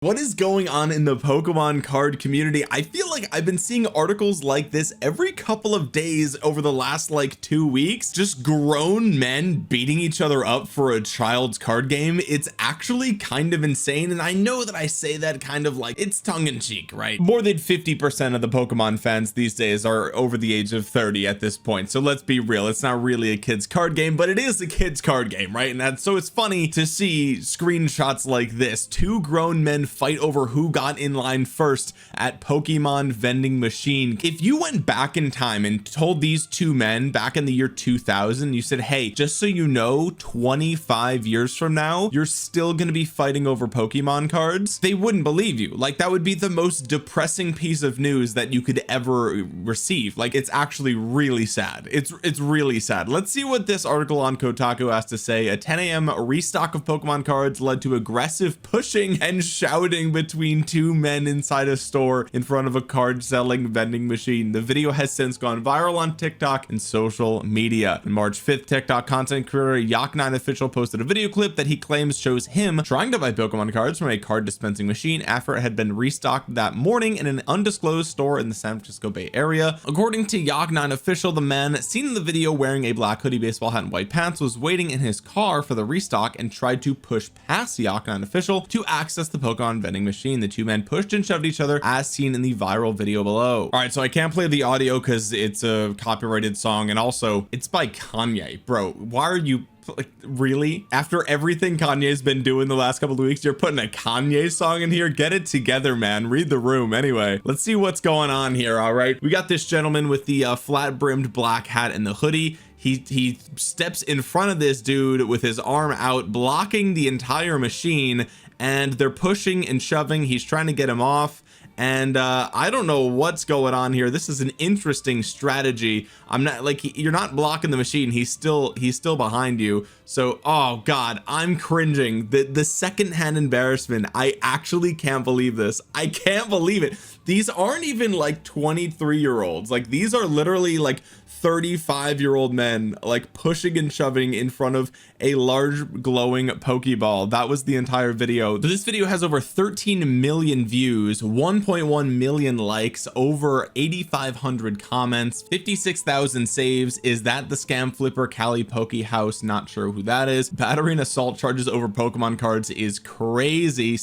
What is going on in the Pokemon card community? I feel like I've been seeing articles like this every couple of days over the last like 2 weeks, just grown men beating each other up for a child's card game. It's actually kind of insane, and I know that I say that kind of like it's tongue-in-cheek, right? More than 50% of the Pokemon fans these days are over the age of 30 at this point, so let's be real, it's not really a kid's card game, but it is a kid's card game, right? And that's so it's funny to see screenshots like this, two grown men fight over who got in line first at Pokemon vending machine. If you went back in time and told these two men back in the year 2000, you said, hey, just so you know, 25 years from now you're still going to be fighting over Pokemon cards, they wouldn't believe you. Like, that would be the most depressing piece of news that you could ever receive. Like, it's actually really sad. It's really sad. Let's see what this article on Kotaku has to say. A 10 a.m. restock of Pokemon cards led to aggressive pushing and shouting between two men inside a store in front of a card selling vending machine. The video has since gone viral on TikTok and social media. On March 5th, TikTok content creator Yak9 official posted a video clip that he claims shows him trying to buy Pokemon cards from a card dispensing machine after it had been restocked that morning in an undisclosed store in the San Francisco Bay Area. According to Yak9 official, the man seen in the video wearing a black hoodie, baseball hat, and white pants was waiting in his car for the restock and tried to push past Yak9 official to access the Pokemon vending machine. The two men pushed and shoved each other as seen in the viral video below. All right, so I can't play the audio because it's a copyrighted song, and also it's by Kanye. Bro, why are you like, really, after everything Kanye's been doing the last couple of weeks, you're putting a Kanye song in here? Get it together, man. Read the room. Anyway, let's see what's going on here. All right, we got this gentleman with the flat brimmed black hat and the hoodie. He steps in front of this dude with his arm out, blocking the entire machine, and they're pushing and shoving. He's trying to get him off, and I don't know what's going on here. This is an interesting strategy. I'm not like, you're not blocking the machine, he's still behind you. So, oh god, I'm cringing. The secondhand embarrassment. I actually can't believe this. I can't believe it. These aren't even like 23-year-olds. Like, these are literally like 35-year-old men, like pushing and shoving in front of a large glowing Pokeball. That was the entire video. This video has over 13 million views, 1.1 million likes, over 8,500 comments, 56,000 saves. Is that the scam flipper Cali Poke House? Not sure who that is. Battery and assault charges over Pokemon cards is crazy.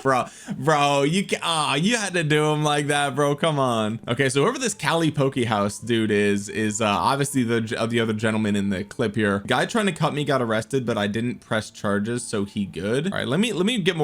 Bro, you had to do him like that, bro. Come on. Okay, so whoever this Cali Poke House dude is obviously the other gentleman in the clip here. Guy trying to cut me got arrested, but I didn't press charges, so he good. All right, let me get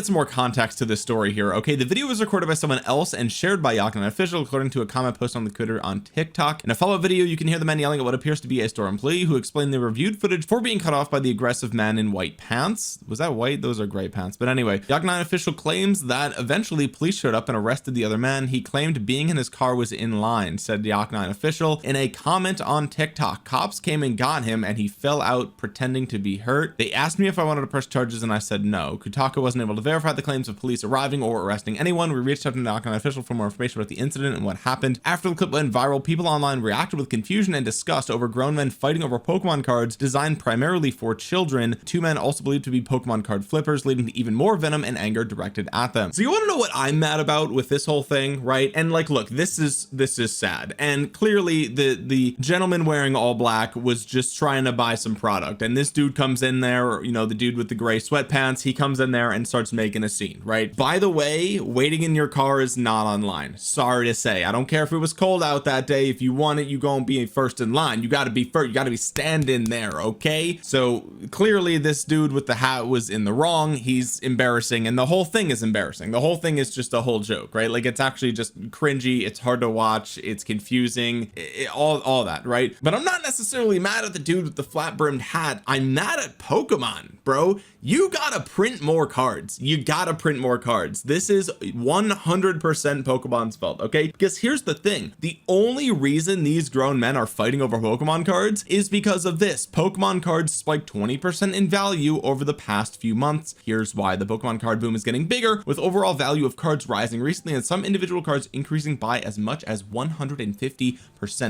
some more context to this story here. Okay, the video was recorded by someone else and shared by Yak9 official, according to a comment posted on the Twitter on TikTok. In a follow-up video, you can hear the man yelling at what appears to be a store employee, who explained they reviewed footage for being cut off by the aggressive man in white pants. Was that white? Those are gray pants. But anyway, Yak9 official claims that eventually police showed up and arrested the other man. He claimed being in his car was in line, said Yak9 official in a comment on TikTok. Cops came and got him and he fell out pretending to be hurt. They asked me if I wanted to press charges and I said no. Kotaku wasn't able to verify the claims of police arriving or arresting anyone. We reached out to Yak9 official for more information about the incident and what happened. After the clip went viral, people online reacted with confusion and disgust over grown men fighting over Pokemon cards designed primarily for children. Two men also believed to be Pokemon card flippers, leading to even more venom and anger directed at them. So you want to know what I'm mad about with this whole thing, right? And like, look, this is sad, and clearly the gentleman wearing all black was just trying to buy some product, and this dude comes in there, you know, the dude with the gray sweatpants, he comes in there and starts making a scene, right? By the way, waiting in your car is not online. Sorry to say. I don't care if it was cold out that day. If you want it, you gonna be first in line. You got to be first. You got to be standing there. Okay, so clearly this dude with the hat was in the wrong. He's embarrassing, and the whole thing is embarrassing. The whole thing is just a whole joke, right? Like, it's actually just cringy, it's hard to watch, it's confusing, all that, right? But I'm not necessarily mad at the dude with the flat brimmed hat. I'm mad at Pokemon, bro. You gotta print more cards. You gotta print more cards. This is 100% 100% Pokemon's fault, okay? Because here's the thing, the only reason these grown men are fighting over Pokemon cards is because of this. Pokemon cards spiked 20% in value over the past few months. Here's why: the Pokemon card boom is getting bigger, with overall value of cards rising recently and some individual cards increasing by as much as 150%.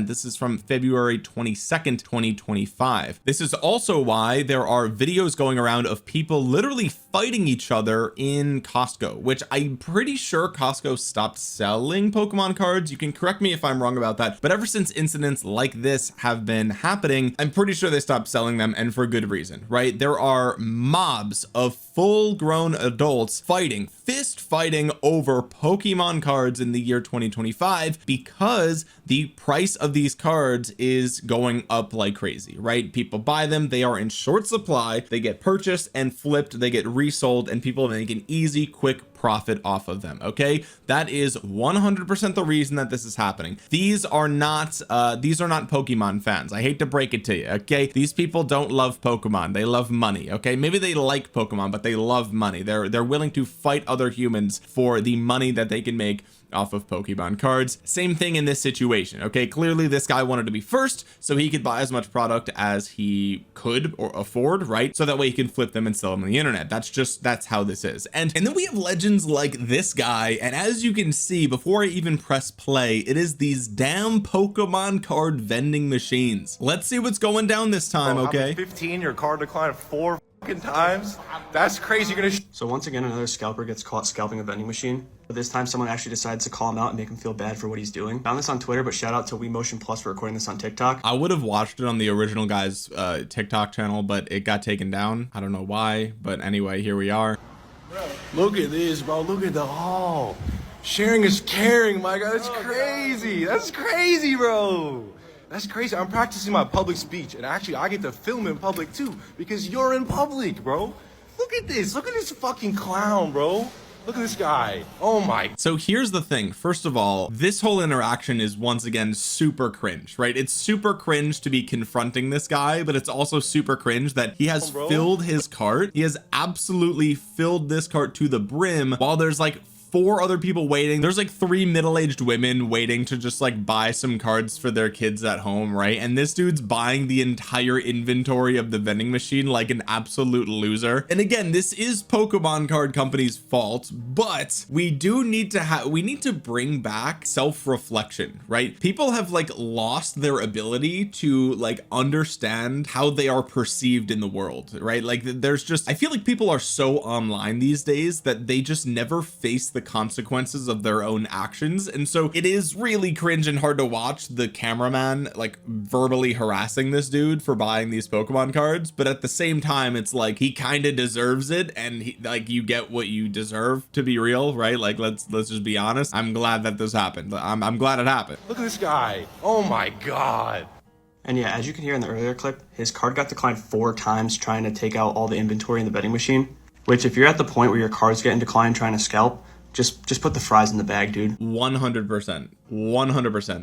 This is from February 22nd 2025. This is also why there are videos going around of people literally fighting each other in Costco, which I'm pretty sure Costco stopped selling Pokemon cards. You can correct me if I'm wrong about that, but ever since incidents like this have been happening, I'm pretty sure they stopped selling them, and for good reason, right? There are mobs of full-grown adults fighting, fist fighting over Pokemon cards in the year 2025 because the price of these cards is going up like crazy, right? People buy them, they are in short supply, they get purchased and flipped, they get resold, and people make an easy, quick profit off of them. Okay, that is 100% the reason that this is happening. These are not Pokemon fans. I hate to break it to you, okay? These people don't love Pokemon, they love money. Okay, maybe they like Pokemon, but they love money. They're willing to fight other humans for the money that they can make off of Pokemon cards. Same thing in this situation. Okay, clearly this guy wanted to be first so he could buy as much product as he could or afford, right? So that way he can flip them and sell them on the internet. That's how this is. And then we have legends like this guy, and as you can see, before I even press play, it is these damn Pokemon card vending machines. Let's see what's going down this time. Okay, 15, your card declined 4 times. That's crazy. You're gonna So once again, another scalper gets caught scalping a vending machine, but this time someone actually decides to call him out and make him feel bad for what he's doing. Found this on Twitter, but shout out to WeMotion Plus for recording this on TikTok. I would have watched it on the original guy's TikTok channel, but it got taken down. I don't know why, but anyway, here we are. look at this, bro. Look at the sharing is caring, my God. That's crazy. That's crazy, bro. That's crazy. I'm practicing my public speech, and actually I get to film in public too because you're in public, bro. Look at this. Look at this fucking clown, bro. Look at this guy. Oh my. So here's the thing. First of all, this whole interaction is once again super cringe, right? It's super cringe to be confronting this guy, but it's also super cringe that he has filled his cart. He has absolutely filled this cart to the brim while there's like 4 other people waiting. There's like 3 middle-aged women waiting to just like buy some cards for their kids at home, right? And this dude's buying the entire inventory of the vending machine like an absolute loser. And again, this is Pokemon card company's fault, but we do need to bring back self-reflection, right? People have like lost their ability to like understand how they are perceived in the world, right? Like there's just, I feel like people are so online these days that they just never face the consequences of their own actions. And so it is really cringe and hard to watch the cameraman like verbally harassing this dude for buying these Pokemon cards, but at the same time it's like he kind of deserves it, and he, like, you get what you deserve, to be real, right? Like let's just be honest. I'm glad that this happened. I'm glad it happened. Look at this guy. Oh my God. And yeah, as you can hear in the earlier clip, his card got declined 4 times trying to take out all the inventory in the vending machine, which if you're at the point where your card's getting declined trying to scalp, just put the fries in the bag, dude. 100%.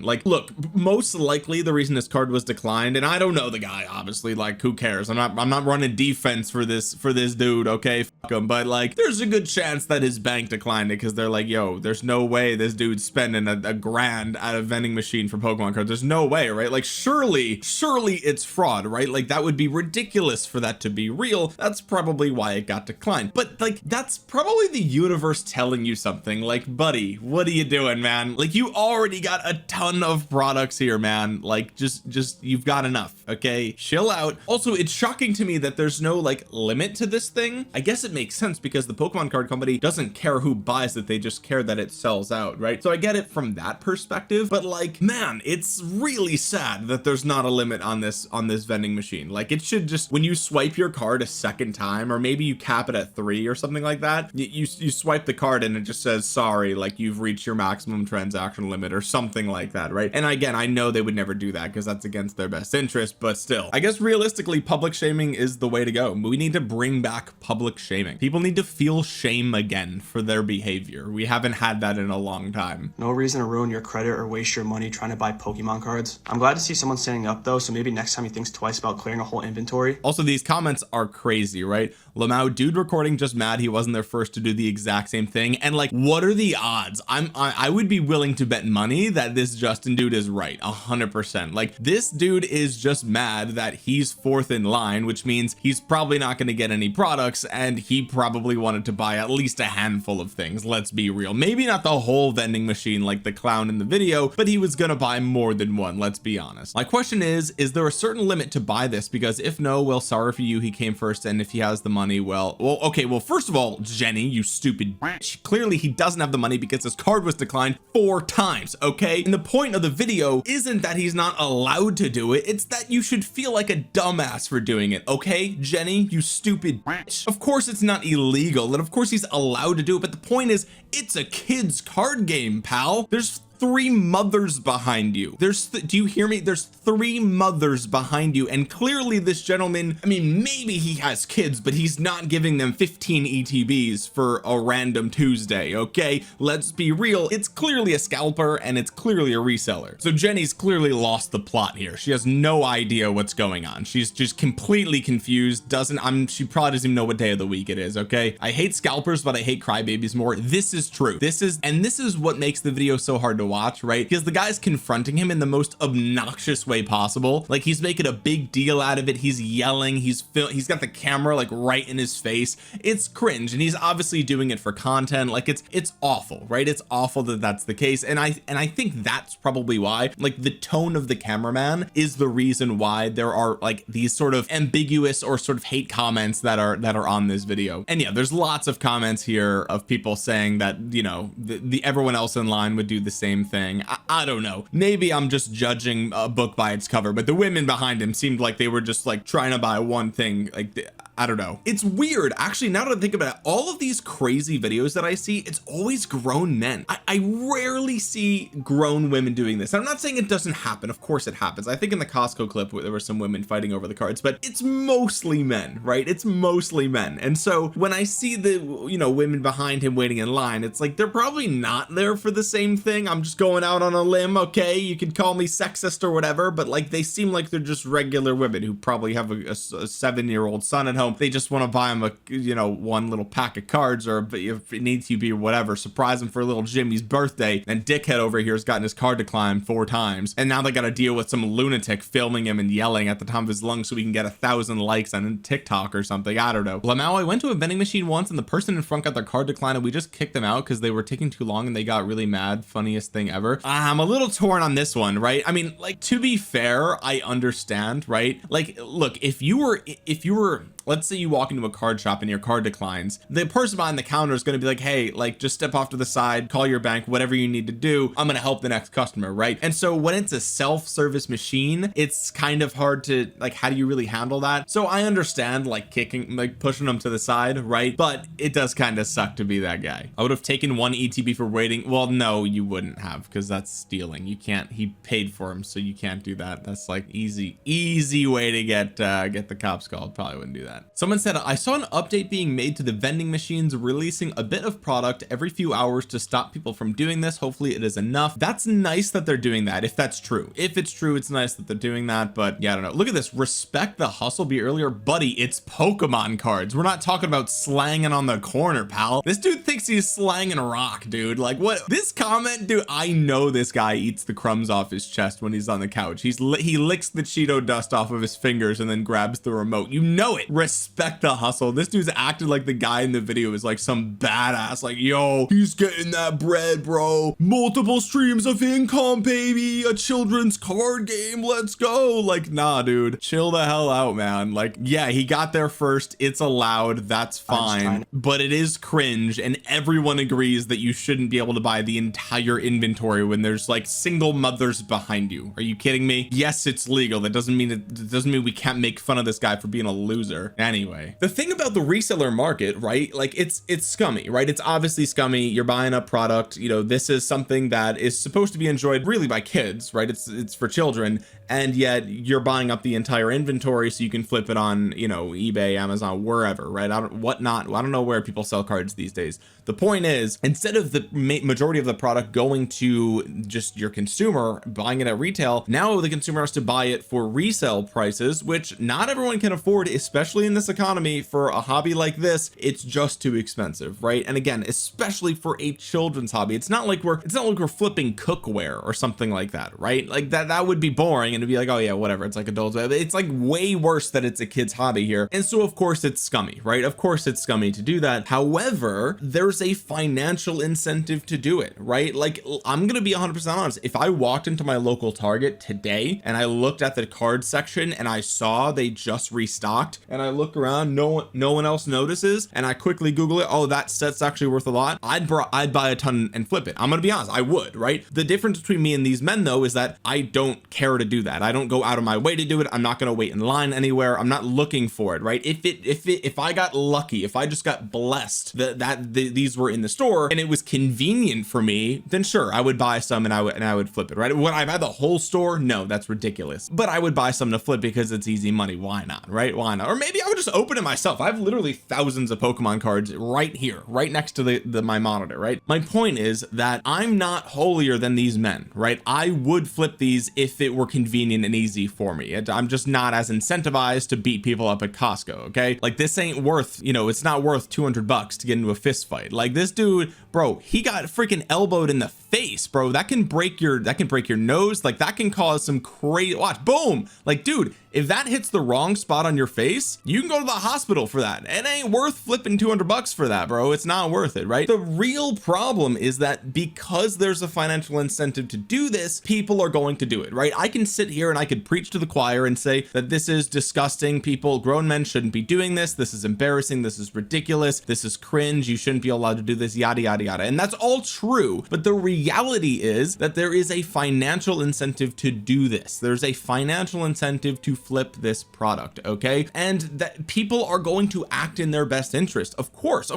Like, look, most likely the reason this card was declined, and I don't know the guy, obviously, like, who cares? I'm not running defense for this dude, okay? Fuck him. But like, there's a good chance that his bank declined it because they're like, yo, there's no way this dude's spending a grand at a vending machine for Pokemon cards. There's no way, right? Like, surely it's fraud, right? Like, that would be ridiculous for that to be real. That's probably why it got declined. But like, that's probably the universe telling you something. Like, buddy, what are you doing, man? Like, you already got a ton of products here, man. Like, just you've got enough, okay? Chill out. Also, it's shocking to me that there's no like limit to this thing. I guess it makes sense because the Pokemon card company doesn't care who buys it, they just care that it sells out, right? So I get it from that perspective, but like, man, it's really sad that there's not a limit on this vending machine. Like, it should just, when you swipe your card a second time, or maybe you cap it at 3 or something like that, you swipe the card and it just says, sorry, like, you've reached your maximum transaction limit limit or something like that, right? And again, I know they would never do that because that's against their best interest, but still, I guess realistically, public shaming is the way to go. We need to bring back public shaming. People need to feel shame again for their behavior. We haven't had that in a long time. No reason to ruin your credit or waste your money trying to buy Pokemon cards. I'm glad to see someone standing up though, so maybe next time he thinks twice about clearing a whole inventory. Also, these comments are crazy, right? Lamau, dude recording, just mad he wasn't there first to do the exact same thing. And like, what are the odds? I would be willing to bet money that this Justin dude is right 100%. Like, this dude is just mad that he's fourth in line, which means he's probably not going to get any products, and he probably wanted to buy at least a handful of things. Let's be real. Maybe not the whole vending machine like the clown in the video, but he was gonna buy more than one. Let's be honest. My question is there a certain limit to buy this? Because if no, well, sorry for you, he came first, and if he has the money, well, okay, well, first of all, Jenny, you stupid bitch, clearly he doesn't have the money because his card was declined 4 times, okay? And the point of the video isn't that he's not allowed to do it, it's that you should feel like a dumbass for doing it, okay, Jenny, you stupid bitch? Of course it's not illegal, and of course he's allowed to do it, but the point is, it's a kid's card game, pal. There's 3 mothers behind you. Do you hear me? There's 3 mothers behind you, and clearly this gentleman, I mean, maybe he has kids, but he's not giving them 15 ETBs for a random Tuesday, okay? Let's be real, it's clearly a scalper and it's clearly a reseller. So Jenny's clearly lost the plot here. She has no idea what's going on. She's just completely confused. She probably doesn't even know what day of the week it is, okay? I hate scalpers, but I hate crybabies more. This is true. This is what makes the video so hard to watch, right? Because the guy's confronting him in the most obnoxious way possible. Like, he's making a big deal out of it. He's yelling, he's got the camera like right in his face. It's cringe, and he's obviously doing it for content. Like, it's awful, right? It's awful that that's the case, and I think that's probably why, like, the tone of the cameraman is the reason why there are like these sort of ambiguous or sort of hate comments that are on this video. And yeah, there's lots of comments here of people saying that, you know, the everyone else in line would do the same thing. I don't know, maybe I'm just judging a book by its cover, but the women behind him seemed like they were just like trying to buy one thing. Like, I don't know, it's weird actually. Now that I think about it, all of these crazy videos that I see, it's always grown men. I rarely see grown women doing this. I'm not saying it doesn't happen, of course it happens. I think in the Costco clip there were some women fighting over the cards, but it's mostly men, right? It's mostly men. And so when I see the, you know, women behind him waiting in line, it's like they're probably not there for the same thing. I'm just going out on a limb, okay? You can call me sexist or whatever, but like, they seem like they're just regular women who probably have a 7-year-old son at home. They just want to buy him a, you know, one little pack of cards, or if it needs to be or whatever, surprise him for little Jimmy's birthday. And dickhead over here has gotten his card declined 4 times, and now they got to deal with some lunatic filming him and yelling at the top of his lungs so he can get 1,000 likes on TikTok or something. I don't know. Lamau, I went to a vending machine once and the person in front got their card declined and we just kicked them out because they were taking too long and they got really mad. Funniest thing ever. I'm a little torn on this one, right? I mean, like, to be fair, I understand, right? Like, look, if you were let's say you walk into a card shop and your card declines, the person behind the counter is going to be like, hey, like, just step off to the side, call your bank, whatever you need to do, I'm going to help the next customer, right? And so when it's a self-service machine, it's kind of hard to, like, how do you really handle that? So I understand, like, kicking, like, pushing them to the side, right? But it does kind of suck to be that guy. I would have taken 1 ETB for waiting. Well, no, you wouldn't have, because that's stealing. You can't, he paid for him, so you can't do that. That's like easy way to get the cops called. Probably wouldn't do that. Someone said, I saw an update being made to the vending machines, releasing a bit of product every few hours to stop people from doing this. Hopefully it is enough. That's nice that they're doing that, if that's true. If it's true, it's nice that they're doing that, but yeah, I don't know. Look at this. Respect the hustle. Be earlier, buddy. It's Pokemon cards. We're not talking about slanging on the corner, pal. This dude thinks he's slanging rock, dude. Like, what? This comment, dude, I know this guy eats the crumbs off his chest when he's on the couch. He licks the Cheeto dust off of his fingers and then grabs the remote. You know it. Respect the hustle. This dude's acted like the guy in the video is like some badass, like, yo, he's getting that bread, bro. Multiple streams of income, baby. A children's card game. Let's go. Like, nah, dude, chill the hell out, man. Like, yeah, he got there first. It's allowed. That's fine. But it is cringe, and everyone agrees that you shouldn't be able to buy the entire inventory when there's like single mothers behind you. Are you kidding me? Yes, it's legal. That doesn't mean we can't make fun of this guy for being a loser. Anyway, the thing about the reseller market, right, like it's scummy, right? It's obviously scummy. You're buying a product, you know, this is something that is supposed to be enjoyed really by kids, right? It's for children, and yet you're buying up the entire inventory so you can flip it on, you know, eBay, Amazon, wherever, right? I don't know where people sell cards these days. The point is, instead of the majority of the product going to just your consumer buying it at retail, now the consumer has to buy it for resale prices, which not everyone can afford, especially in this economy. For a hobby like this, it's just too expensive, right? And again, especially for a children's hobby, it's not like we're flipping cookware or something like that, right? Like that would be boring, and it'd be like, oh yeah, whatever, it's like adults. It's like way worse that it's a kid's hobby here. And so of course it's scummy, right? Of course it's scummy to do that. However, there's a financial incentive to do it, right? Like, I'm gonna be 100% honest. If I walked into my local Target today and I looked at the card section and I saw they just restocked, and I look around, no one else notices, and I quickly Google it, oh, that set's actually worth a lot, I'd buy a ton and flip it. I'm gonna be honest, I would, right? The difference between me and these men though is that I don't care to do that. I don't go out of my way to do it. I'm not gonna wait in line anywhere. I'm not looking for it, right? If I got lucky, if I just got blessed that these were in the store and it was convenient for me, then sure, I would buy some and I would flip it, right? Would I buy the whole store? No, that's ridiculous. But I would buy some to flip because it's easy money. Why not, right? Why not? Or maybe I would just open it myself. I have literally thousands of Pokemon cards right here, right next to my monitor, right? My point is that I'm not holier than these men, right? I would flip these if it were convenient and easy for me. I'm just not as incentivized to beat people up at Costco, okay? Like, this ain't worth, you know, it's not worth $200 to get into a fist fight. Like, this dude, bro, he got freaking elbowed in the face, bro. That can break your nose. Like, that can cause some crazy, watch, boom. Like, dude, if that hits the wrong spot on your face, you can go to the hospital for that. It ain't worth flipping $200 for that, bro. It's not worth it, right? The real problem is that because there's a financial incentive to do this, people are going to do it, right? I can sit here and I could preach to the choir and say that this is disgusting. People, grown men shouldn't be doing this. This is embarrassing. This is ridiculous. This is cringe. You shouldn't be allowed to do this, yada, yada, yada. And that's all true. But the reality is that there is a financial incentive to do this. There's a financial incentive to flip this product, okay? And that people are going to act in their best interest, of course,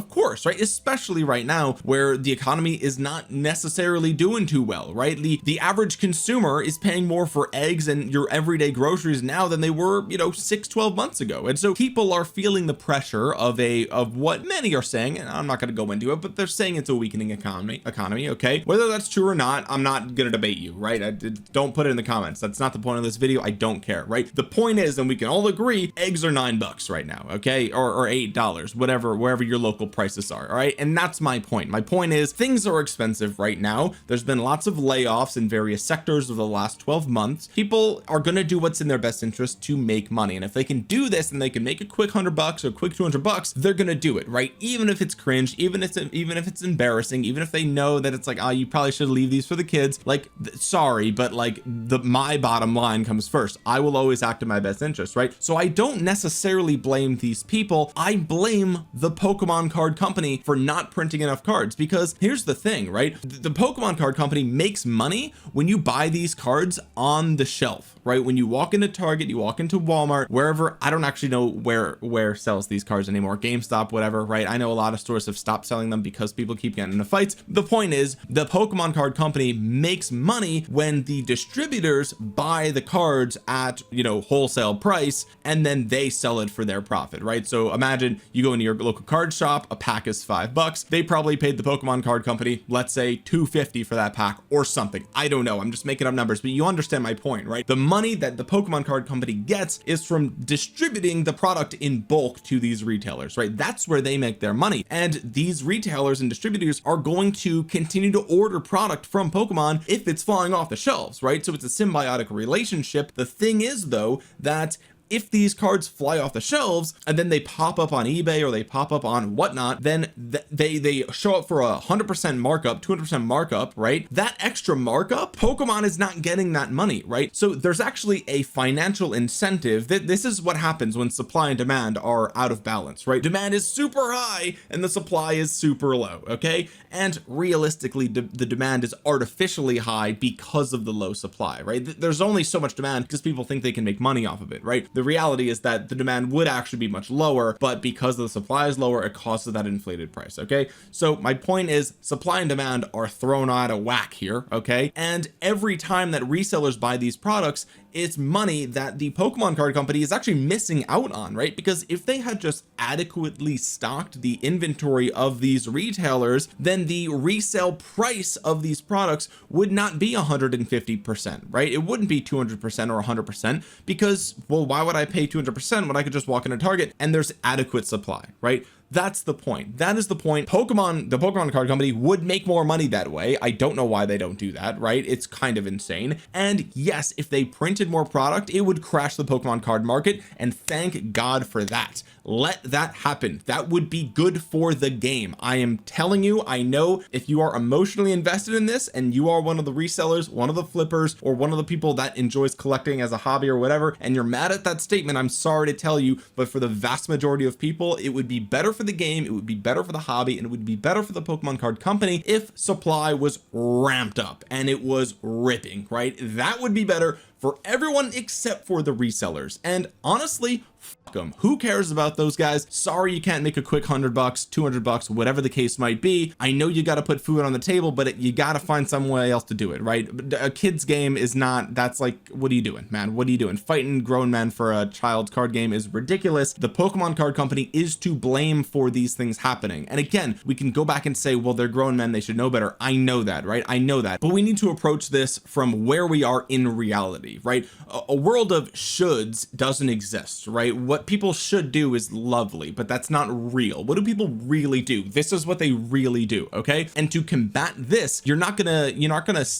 right? Especially right now where the economy is not necessarily doing too well, right? The average consumer is paying more for eggs and your everyday groceries now than they were, you know, 6-12 months ago. And so people are feeling the pressure of what many are saying, and I'm not going to go into it, but they're saying it's a weakening economy, okay? Whether that's true or not, I'm not going to debate you, right? Don't put it in the comments. That's not the point of this video. I don't care, right? The point is, and we can all agree, eggs are $9 right now, okay? Or $8, wherever your local prices are, all right? And that's my point. My point is, things are expensive right now. There's been lots of layoffs in various sectors over the last 12 months. People are going to do what's in their best interest to make money. And if they can do this and they can make a quick $100 or quick $200, they're going to do it, right? Even if it's cringe, even if it's embarrassing, even if they know that it's like, oh, you probably should leave these for the kids. Like, sorry, but like my bottom line comes first. I will always act in my best interest, right? So I don't necessarily blame these people. I blame the Pokemon card company for not printing enough cards, because here's the thing, right? The Pokemon card company makes money when you buy these cards on the shelf, right? When you walk into Target, you walk into Walmart, wherever. I don't actually know where sells these cards anymore, GameStop, whatever, right? I know a lot of stores have stopped selling them because people keep getting into fights. The point is, the Pokemon card company makes money when the distributors buy the cards at, you know, wholesale price, and then they sell it for their profit, right? So imagine you go into your local card shop, a pack is $5. They probably paid the Pokemon card company, let's say $2.50 for that pack or something. I don't know, I'm just making up numbers, but you understand my point, right? The money that the Pokemon card company gets is from distributing the product in bulk to these retailers, right? That's where they make their money. And these retailers and distributors are going to continue to order product from Pokemon if it's falling off the shelves, right? So it's a symbiotic relationship. The thing is though, that if these cards fly off the shelves and then they pop up on eBay or they pop up on whatnot, then they show up for 100% markup, 200% markup, right? That extra markup, Pokemon is not getting that money, right? So there's actually a financial incentive. That this is what happens when supply and demand are out of balance, right? Demand is super high and the supply is super low, okay? And realistically, the demand is artificially high because of the low supply, right? There's only so much demand because people think they can make money off of it, right? The reality is that the demand would actually be much lower, but because the supply is lower, it causes that inflated price. Okay, so my point is supply and demand are thrown out of whack here. Okay, and every time that resellers buy these products, it's money that the Pokemon card company is actually missing out on, right? Because if they had just adequately stocked the inventory of these retailers, then the resale price of these products would not be 150%, right? It wouldn't be 200% or 100%, because, well, why would I pay 200% when I could just walk into Target and there's adequate supply, right? That's the point. That is the point. The Pokemon card company would make more money that way. I don't know why they don't do that, right? It's kind of insane. And yes, if they printed more product, it would crash the Pokemon card market, and thank God for that. Let that happen. That would be good for the game. I am telling you, I know if you are emotionally invested in this and you are one of the resellers, one of the flippers, or one of the people that enjoys collecting as a hobby or whatever, and you're mad at that statement, I'm sorry to tell you, but for the vast majority of people, it would be better for the game, it would be better for the hobby, and it would be better for the Pokemon card company if supply was ramped up and it was ripping, right? That would be better for everyone except for the resellers. And honestly, fuck them. Who cares about those guys? Sorry you can't make a quick $100, $200, whatever the case might be. I know you got to put food on the table, but you got to find some way else to do it, right? A kid's game is not, that's like, what are you doing, man? What are you doing? Fighting grown men for a child's card game is ridiculous. The Pokemon card company is to blame for these things happening. And again, we can go back and say, well, they're grown men, they should know better. I know that, right? I know that, but we need to approach this from where we are in reality, right? A world of shoulds doesn't exist, right? What people should do is lovely, but that's not real. What do people really do? This is what they really do. Okay, and to combat this, you're not gonna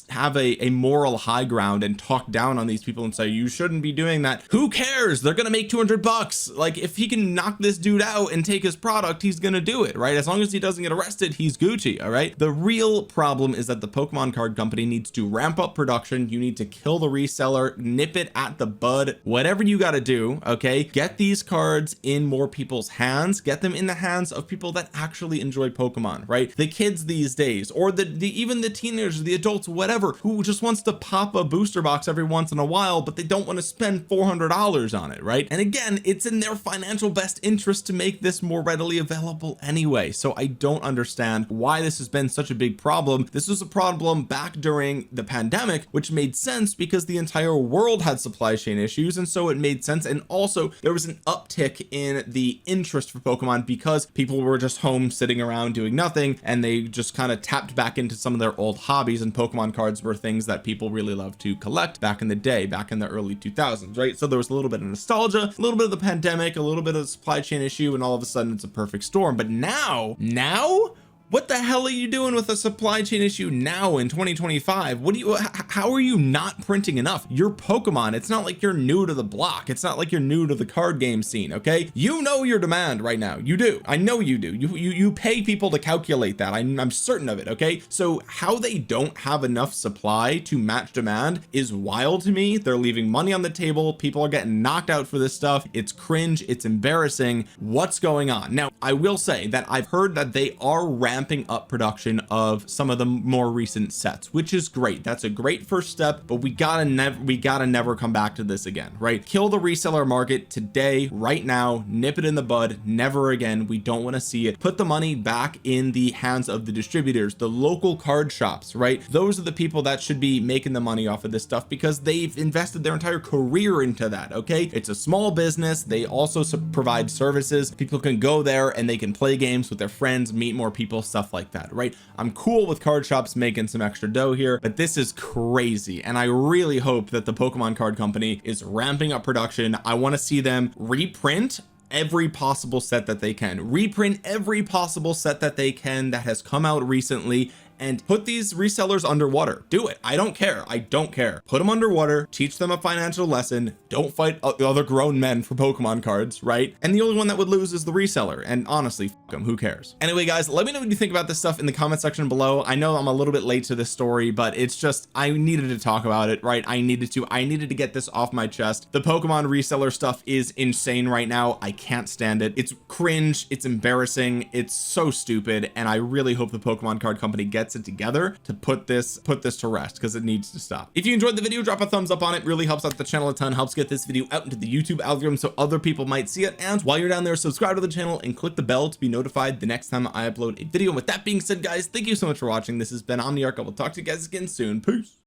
have a moral high ground and talk down on these people and say you shouldn't be doing that. Who cares? They're gonna make $200. Like, if he can knock this dude out and take his product, he's gonna do it, right? As long as he doesn't get arrested, he's Gucci. All right, the real problem is that the Pokemon card company needs to ramp up production. You need to kill the reseller, nip it at the bud, whatever you got to do. Okay, get these cards in more people's hands, get them in the hands of people that actually enjoy Pokemon, right? The kids these days, or even the teenagers, the adults, whatever, who just wants to pop a booster box every once in a while, but they don't want to spend $400 on it, right? And again, it's in their financial best interest to make this more readily available anyway. So I don't understand why this has been such a big problem. This was a problem back during the pandemic, which made sense because the entire world had supply chain issues, and so it made sense. And also there was an uptick in the interest for Pokemon because people were just home sitting around doing nothing, and they just kind of tapped back into some of their old hobbies, and Pokemon cards were things that people really loved to collect back in the day, back in the early 2000s, right? So there was a little bit of nostalgia, a little bit of the pandemic, a little bit of the supply chain issue, and all of a sudden it's a perfect storm. But now what the hell are you doing with a supply chain issue now in 2025? How are you not printing enough? You're Pokemon. It's not like you're new to the block. It's not like you're new to the card game scene. Okay, you know your demand right now. You do. I know you do. You pay people to calculate that. I'm certain of it. Okay, so how they don't have enough supply to match demand is wild to me. They're leaving money on the table. People are getting knocked out for this stuff. It's cringe. It's embarrassing. What's going on? Now, I will say that I've heard that they are ramping up production of some of the more recent sets, which is great. That's a great first step, but we gotta never come back to this again, right? Kill the reseller market today, right now, nip it in the bud, never again. We don't want to see it. Put the money back in the hands of the distributors, the local card shops, right? Those are the people that should be making the money off of this stuff because they've invested their entire career into that. Okay, it's a small business. They also provide services. People can go there and they can play games with their friends, meet more people, stuff like that, right? I'm cool with card shops making some extra dough here, but this is crazy, and I really hope that the Pokemon card company is ramping up production. I want to see them reprint every possible set that they can, reprint every possible set that they can that has come out recently, and put these resellers underwater. Do it. I don't care. Put them underwater, teach them a financial lesson. Don't fight other grown men for Pokemon cards, right? And the only one that would lose is the reseller, and honestly, fuck them. Who cares? Anyway, guys, let me know what you think about this stuff in the comment section below. I know I'm a little bit late to this story, but it's just, I needed to talk about it, right? I needed to get this off my chest. The Pokemon reseller stuff is insane right now. I can't stand it. It's cringe. It's embarrassing. It's so stupid, and I really hope the Pokemon card company gets gets it together to put this to rest, because it needs to stop. If you enjoyed the video, drop a thumbs up on it. Really helps out the channel a ton, helps get this video out into the YouTube algorithm so other people might see it. And while you're down there, subscribe to the channel and click the bell to be notified the next time I upload a video. And with that being said, guys, thank you so much for watching. This has been Omniarch. I will talk to you guys again soon. Peace.